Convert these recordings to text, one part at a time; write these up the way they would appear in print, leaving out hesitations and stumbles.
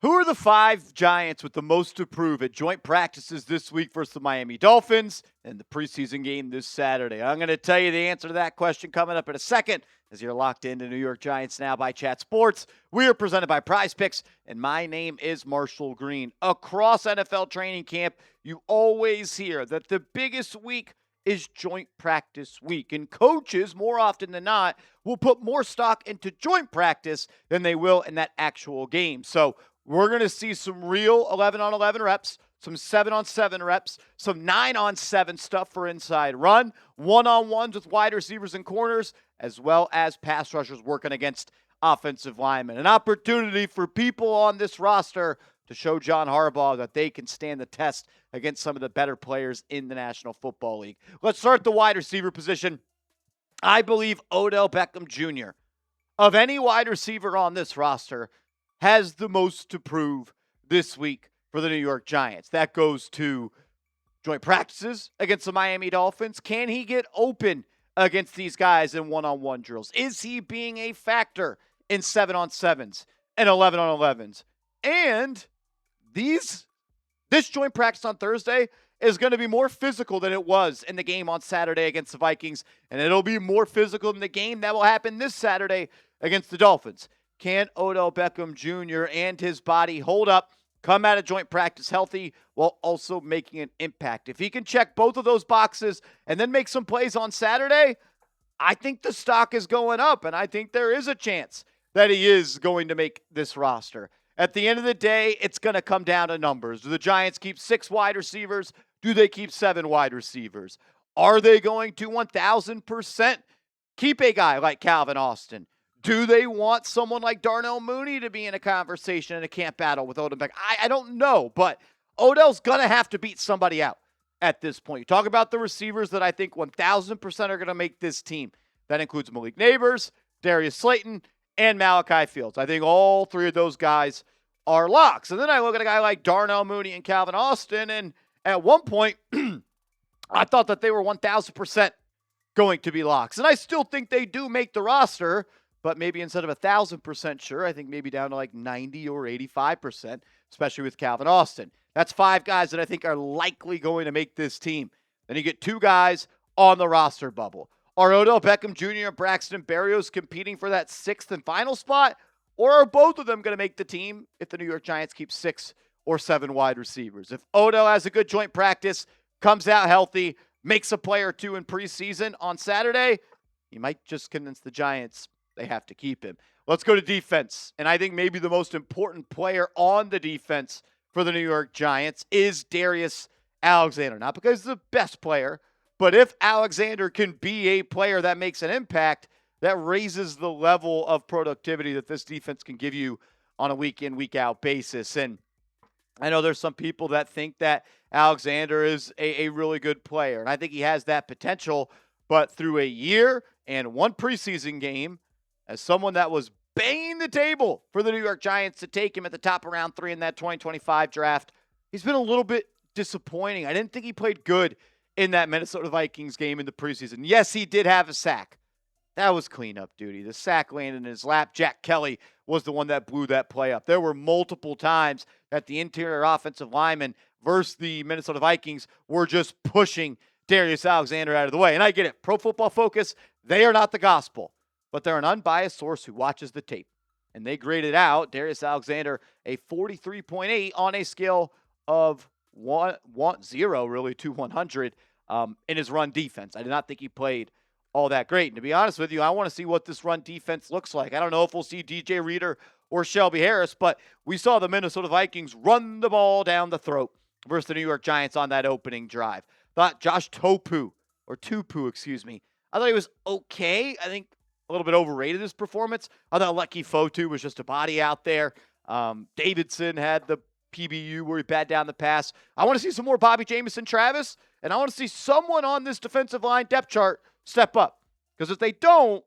Who are the 5 Giants with the most to prove at joint practices this week versus the Miami Dolphins and the preseason game this Saturday? I'm going to tell you the answer to that question coming up in a second as you're locked into New York Giants Now by Chat Sports. We are presented by Prize Picks, and my name is Marshall Green. Across NFL training camp, you always hear that the biggest week is joint practice week. And coaches, more often than not, will put more stock into joint practice than they will in that actual game. So we're going to see some real 11-on-11 reps, some 7-on-7 reps, some 9-on-7 stuff for inside run, one-on-ones with wide receivers and corners, as well as pass rushers working against offensive linemen. An opportunity for people on this roster to show John Harbaugh that they can stand the test against some of the better players in the National Football League. Let's start the wide receiver position. I believe Odell Beckham Jr., of any wide receiver on this roster, has the most to prove this week for the New York Giants. That goes to joint practices against the Miami Dolphins. Can he get open against these guys in one-on-one drills? Is he being a factor in 7-on-7s and 11-on-11s? And this joint practice on Thursday is going to be more physical than it was in the game on Saturday against the Vikings, and it'll be more physical than the game that will happen this Saturday against the Dolphins. Can Odell Beckham Jr. and his body hold up, come out of joint practice healthy, while also making an impact? If he can check both of those boxes and then make some plays on Saturday, I think the stock is going up, and I think there is a chance that he is going to make this roster. At the end of the day, it's going to come down to numbers. Do the Giants keep 6 wide receivers? Do they keep 7 wide receivers? Are they going to 1,000% keep a guy like Calvin Austin? Do they want someone like Darnell Mooney to be in a conversation in a camp battle with Odell Beckham? I don't know, but Odell's going to have to beat somebody out at this point. You talk about the receivers that I think 1,000% are going to make this team. That includes Malik Neighbors, Darius Slayton, and Malachi Fields. I think all 3 of those guys are locks. And then I look at a guy like Darnell Mooney and Calvin Austin, and at one point, I thought that they were 1,000% going to be locks. And I still think they do make the roster, but maybe instead of 1,000% sure, I think maybe down to like 90 or 85%, especially with Calvin Austin. That's 5 guys that I think are likely going to make this team. Then you get 2 guys on the roster bubble. Are Odell Beckham Jr. and Braxton Berrios competing for that 6th and final spot? Or are both of them going to make the team if the New York Giants keep 6 or 7 wide receivers? If Odell has a good joint practice, comes out healthy, makes a play or 2 in preseason on Saturday, he might just convince the Giants they have to keep him. Let's go to defense. And I think maybe the most important player on the defense for the New York Giants is Darius Alexander. Not because he's the best player, but if Alexander can be a player that makes an impact, that raises the level of productivity that this defense can give you on a week-in, week-out basis. And I know there's some people that think that Alexander is a really good player, and I think he has that potential. But through a year and 1 preseason game, as someone that was banging the table for the New York Giants to take him at the top of round 3 in that 2025 draft, he's been a little bit disappointing. I didn't think he played good in that Minnesota Vikings game in the preseason. Yes, he did have a sack. That was cleanup duty. The sack landed in his lap. Jack Kelly was the one that blew that play up. There were multiple times that the interior offensive linemen versus the Minnesota Vikings were just pushing Darius Alexander out of the way. And I get it. Pro Football Focus, they are not the gospel, but they're an unbiased source who watches the tape. And they graded out Darius Alexander a 43.8 on a scale of 0 really to 100 in his run defense. I did not think he played all that great. And to be honest with you, I want to see what this run defense looks like. I don't know if we'll see DJ Reader or Shelby Harris, but we saw the Minnesota Vikings run the ball down the throat versus the New York Giants on that opening drive. Thought Josh Tupu, I thought he was okay. I think a little bit overrated his performance. I thought Lucky Fotu was just a body out there. Davidson had the PBU where he batted down the pass. I want to see some more Bobby Jamison Travis, and I want to see someone on this defensive line depth chart step up. Because if they don't,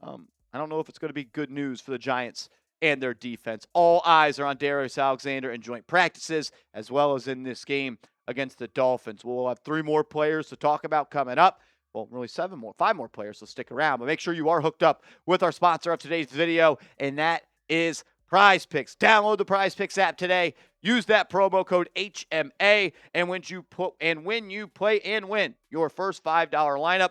I don't know if it's going to be good news for the Giants and their defense. All eyes are on Darius Alexander in joint practices, as well as in this game against the Dolphins. We'll have 3 more players to talk about coming up. Well, really 5 more players, so stick around. But make sure you are hooked up with our sponsor of today's video, and that is Prize Picks. Download the Prize Picks app today. Use that promo code HMA, and when you play and win your first $5 lineup,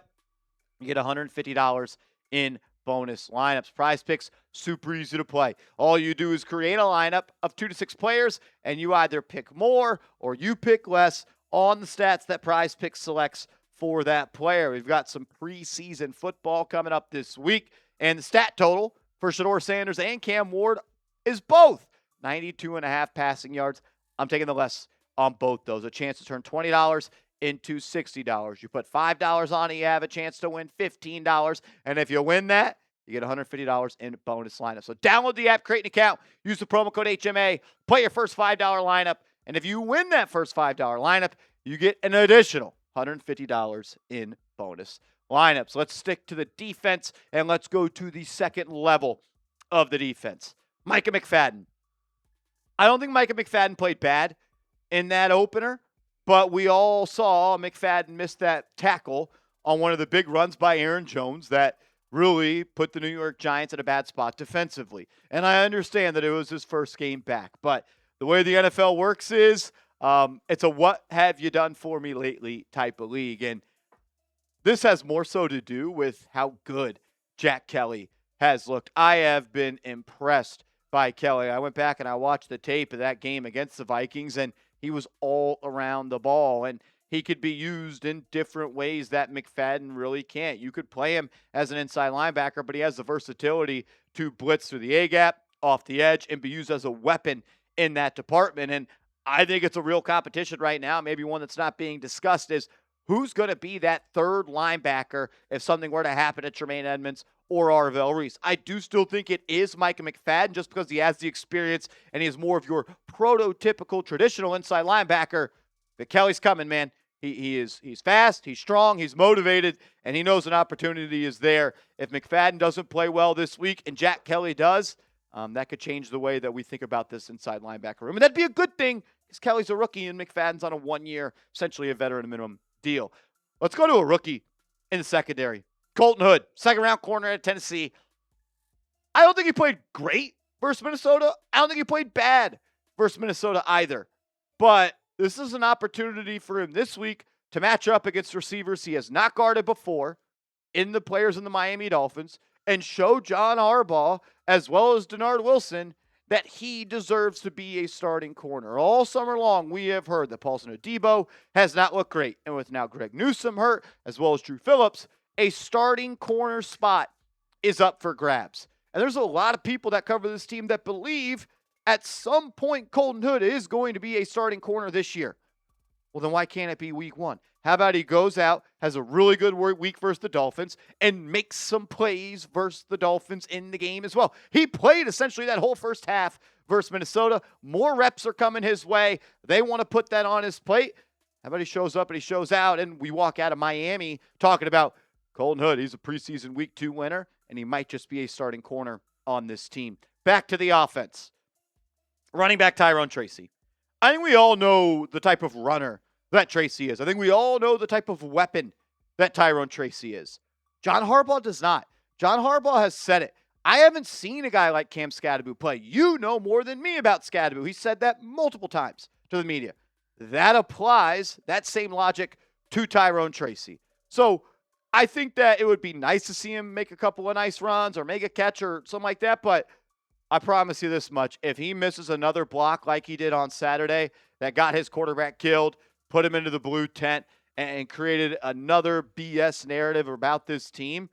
you get $150 in bonus lineups. Prize Picks, super easy to play. All you do is create a lineup of 2 to 6 players, and you either pick more or you pick less on the stats that Prize Picks selects for that player. We've got some preseason football coming up this week, and the stat total for Shedeur Sanders and Cam Ward is both 92.5 passing yards. I'm taking the less on both those. A chance to turn $20 into $60. You put $5 on it, you have a chance to win $15. And if you win that, you get $150 in bonus lineup. So download the app, create an account, use the promo code HMA, play your first $5 lineup. And if you win that first $5 lineup, you get an additional $150 in bonus lineups. Let's stick to the defense, and let's go to the second level of the defense. Micah McFadden. I don't think Micah McFadden played bad in that opener, but we all saw McFadden miss that tackle on one of the big runs by Aaron Jones that really put the New York Giants in a bad spot defensively. And I understand that it was his first game back, but the way the NFL works is it's a what have you done for me lately type of league. And this has more so to do with how good Jack Kelly has looked. I have been impressed by Kelly. I went back and I watched the tape of that game against the Vikings, and he was all around the ball, and he could be used in different ways that McFadden really can't. You could play him as an inside linebacker, but he has the versatility to blitz through the A-gap, off the edge, and be used as a weapon in that department. And I think it's a real competition right now. Maybe one that's not being discussed is who's going to be that third linebacker if something were to happen to Tremaine Edmunds or Arvell Reese. I do still think it is Micah McFadden just because he has the experience and he is more of your prototypical traditional inside linebacker. But Kelly's coming, man. He's fast, he's strong, he's motivated, and he knows an opportunity is there. If McFadden doesn't play well this week and Jack Kelly does, that could change the way that we think about this inside linebacker room. And that'd be a good thing because Kelly's a rookie and McFadden's on a 1-year, essentially a veteran minimum deal. Let's go to a rookie in the secondary. Colton Hood, second-round corner at Tennessee. I don't think he played great versus Minnesota. I don't think he played bad versus Minnesota either. But this is an opportunity for him this week to match up against receivers he has not guarded before in the players in the Miami Dolphins and show John Harbaugh as well as Denard Wilson that he deserves to be a starting corner. All summer long, we have heard that Paulson Adebo has not looked great. And with now Greg Newsome hurt, as well as Drew Phillips, a starting corner spot is up for grabs. And there's a lot of people that cover this team that believe at some point Colton Hood is going to be a starting corner this year. Well, then why can't it be week 1? How about he goes out, has a really good week versus the Dolphins, and makes some plays versus the Dolphins in the game as well. He played essentially that whole first half versus Minnesota. More reps are coming his way. They want to put that on his plate. How about he shows up and he shows out, and we walk out of Miami talking about Colton Hood. He's a preseason week 2 winner, and he might just be a starting corner on this team. Back to the offense. Running back Tyrone Tracy. I think we all know the type of runner that Tracy is. I think we all know the type of weapon that Tyrone Tracy is. John Harbaugh does not. John Harbaugh has said it. I haven't seen a guy like Cam Skattebo play. You know more than me about Skattebo. He said that multiple times to the media. That applies, that same logic, to Tyrone Tracy. So I think that it would be nice to see him make a couple of nice runs or make a catch or something like that, but I promise you this much. If he misses another block like he did on Saturday that got his quarterback killed, put him into the blue tent, and created another BS narrative about this team,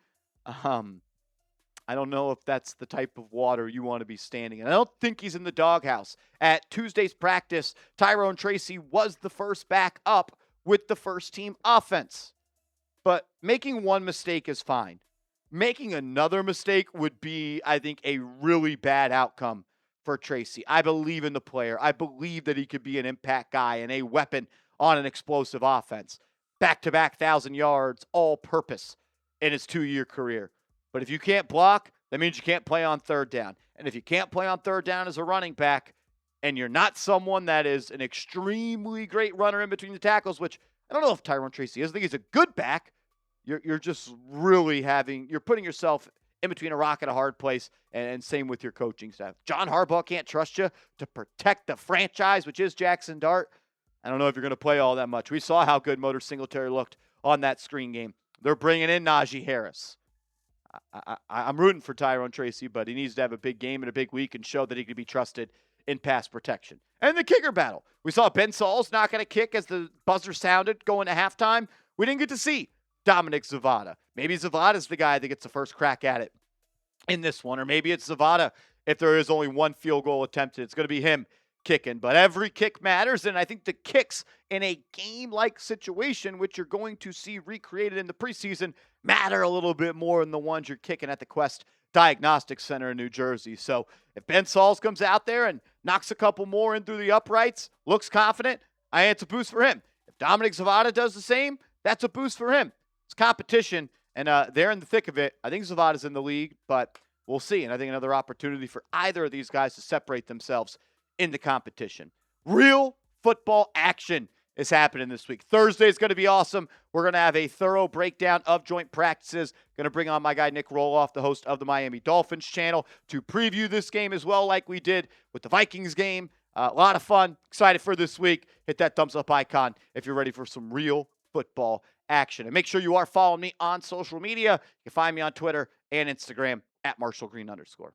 I don't know if that's the type of water you want to be standing in. I don't think he's in the doghouse. At Tuesday's practice, Tyrone Tracy was the first back up with the first team offense. But making one mistake is fine. Making another mistake would be, I think, a really bad outcome for Tracy. I believe in the player. I believe that he could be an impact guy and a weapon on an explosive offense. Back-to-back 1,000 yards, all-purpose in his 2-year career. But if you can't block, that means you can't play on third down. And if you can't play on third down as a running back, and you're not someone that is an extremely great runner in between the tackles, which I don't know if Tyrone Tracy is. I think he's a good back. You're just really you're putting yourself in between a rock and a hard place, and same with your coaching staff. John Harbaugh can't trust you to protect the franchise, which is Jackson Dart. I don't know if you're going to play all that much. We saw how good Motor Singletary looked on that screen game. They're bringing in Najee Harris. I'm rooting for Tyrone Tracy, but he needs to have a big game and a big week and show that he can be trusted in pass protection. And the kicker battle. We saw Ben Sauls not going to kick as the buzzer sounded going to halftime. We didn't get to see Dominic Zavada. Maybe Zavada's the guy that gets the first crack at it in this one, or maybe it's Zavada if there is only one field goal attempted. It's going to be him kicking, but every kick matters, and I think the kicks in a game-like situation, which you're going to see recreated in the preseason, matter a little bit more than the ones you're kicking at the Quest Diagnostic Center in New Jersey. So if Ben Sauls comes out there and knocks a couple more in through the uprights, looks confident, it's a boost for him. If Dominic Zavada does the same, that's a boost for him. It's competition, and they're in the thick of it. I think Zavada's in the league, but we'll see, and I think another opportunity for either of these guys to separate themselves in the competition. Real football action is happening this week. Thursday is going to be awesome. We're going to have a thorough breakdown of joint practices. Going to bring on my guy Nick Roloff, the host of the Miami Dolphins channel, to preview this game as well, like we did with the Vikings game. A lot of fun. Excited for this week. Hit that thumbs up icon if you're ready for some real football action. And make sure you are following me on social media. You can find me on Twitter and Instagram at @MarshallGreen_.